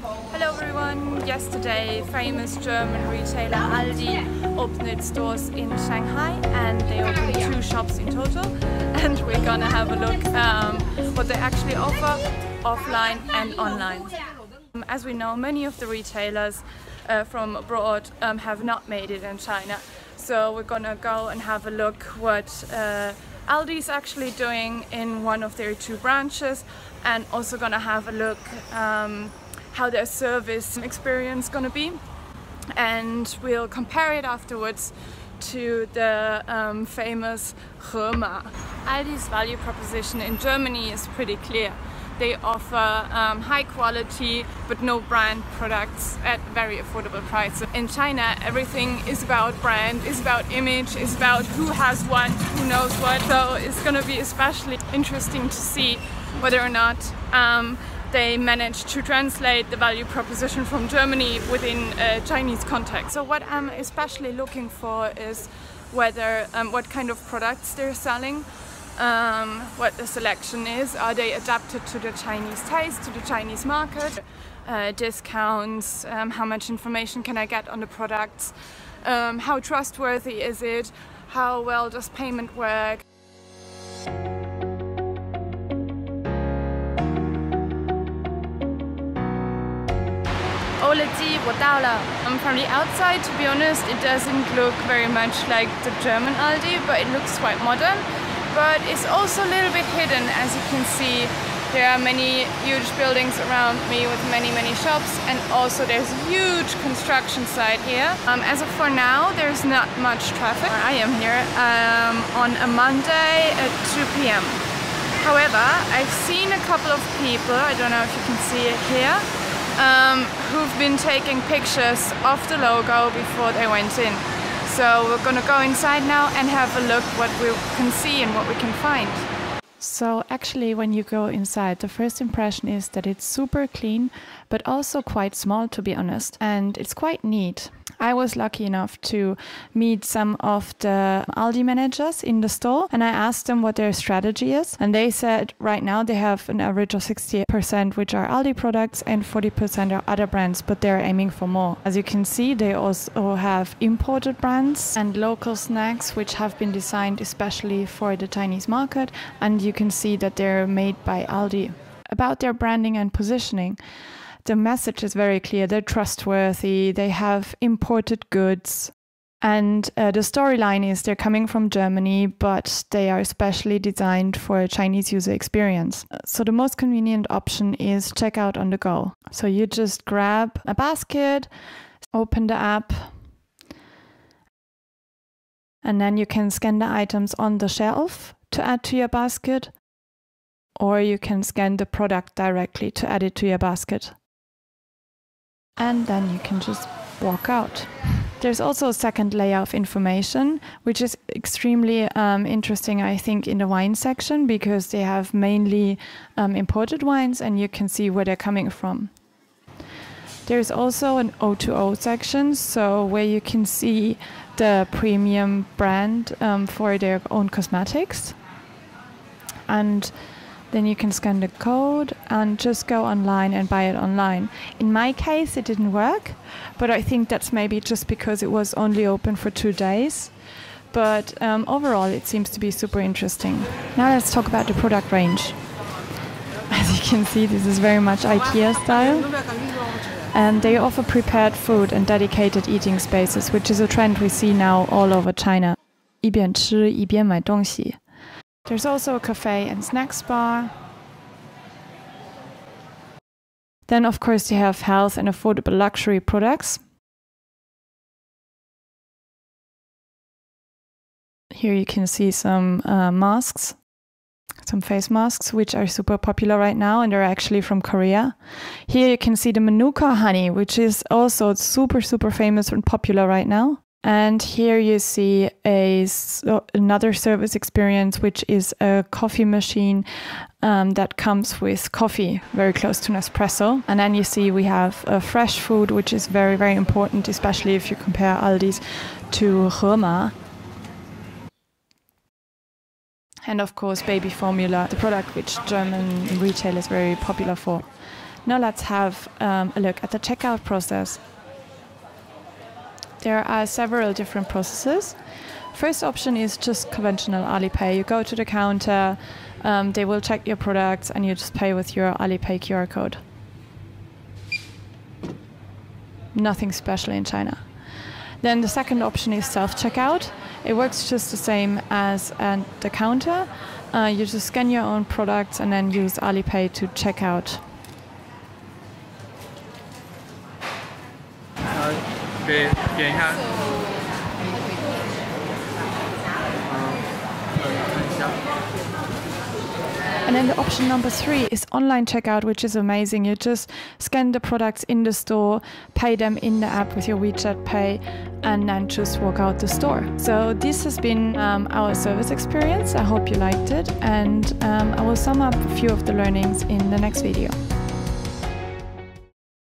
Hello everyone! Yesterday, famous German retailer Aldi opened its stores in Shanghai, and they opened 2 shops in total. And we're gonna have a look what they actually offer offline and online. As we know, many of the retailers from abroad have not made it in China, so we're gonna go and have a look what Aldi is actually doing in one of their 2 branches, and also gonna have a look how their service experience gonna be, and we'll compare it afterwards to the famous Hema. Aldi's value proposition in Germany is pretty clear. They offer high quality but no brand products at very affordable prices. In China, everything is about brand, is about image, is about who has what, who knows what. So it's going to be especially interesting to see whether or not they manage to translate the value proposition from Germany within a Chinese context. So what I'm especially looking for is whether what kind of products they're selling. What the selection is. Are they adapted to the Chinese taste, to the Chinese market? Discounts, how much information can I get on the products? How trustworthy is it? How well does payment work? ALDI, 我到了. From the outside, to be honest, it doesn't look very much like the German Aldi, but it looks quite modern. But it's also a little bit hidden. As you can see, there are many huge buildings around me with many shops, and also there's a huge construction site here. As of for now, there's not much traffic. I am here on a Monday at 2 p.m. However, I've seen a couple of people, I don't know if you can see it here, who've been taking pictures of the logo before they went in. So we're gonna go inside now and have a look what we can see and what we can find. So actually, when you go inside, the first impression is that it's super clean, but also quite small, to be honest, and it's quite neat. I was lucky enough to meet some of the Aldi managers in the store, and I asked them what their strategy is, and they said right now they have an average of 60% which are Aldi products and 40% are other brands, but they're aiming for more. As you can see, they also have imported brands and local snacks which have been designed especially for the Chinese market, and you can see that they're made by Aldi. About their branding and positioning, the message is very clear. They're trustworthy, they have imported goods, and the storyline is they're coming from Germany, but they are specially designed for a Chinese user experience. So the most convenient option is checkout on the go. So you just grab a basket, open the app, and then you can scan the items on the shelf to add to your basket, or you can scan the product directly to add it to your basket. And then you can just walk out. There's also a second layer of information, which is extremely interesting, I think, in the wine section, because they have mainly imported wines, and you can see where they're coming from. There's also an O2O section, so where you can see the premium brand for their own cosmetics. And then you can scan the code and just go online and buy it online. In my case, it didn't work, but I think that's maybe just because it was only open for 2 days. But overall, it seems to be super interesting. Now let's talk about the product range. As you can see, this is very much IKEA style. And they offer prepared food and dedicated eating spaces, which is a trend we see now all over China. 一边吃一边买东西. There's also a cafe and snacks bar. Then, of course, they have health and affordable luxury products. Here you can see some masks, some face masks, which are super popular right now, and they're actually from Korea. Here you can see the Manuka honey, which is also super famous and popular right now. And here you see another service experience, which is a coffee machine that comes with coffee, very close to Nespresso. And then you see we have fresh food, which is very important, especially if you compare Aldi's to Hema. And of course, baby formula, the product which German retail is very popular for. Now let's have a look at the checkout process. There are several different processes. First option is just conventional Alipay. You go to the counter, they will check your products, and you just pay with your Alipay QR code. Nothing special in China. Then the second option is self-checkout. It works just the same as at the counter. You just scan your own products and then use Alipay to check out. And then the option number 3 is online checkout, which is amazing. You just scan the products in the store, pay them in the app with your WeChat Pay, and then just walk out the store. So this has been our service experience. I hope you liked it, and I will sum up a few of the learnings in the next video.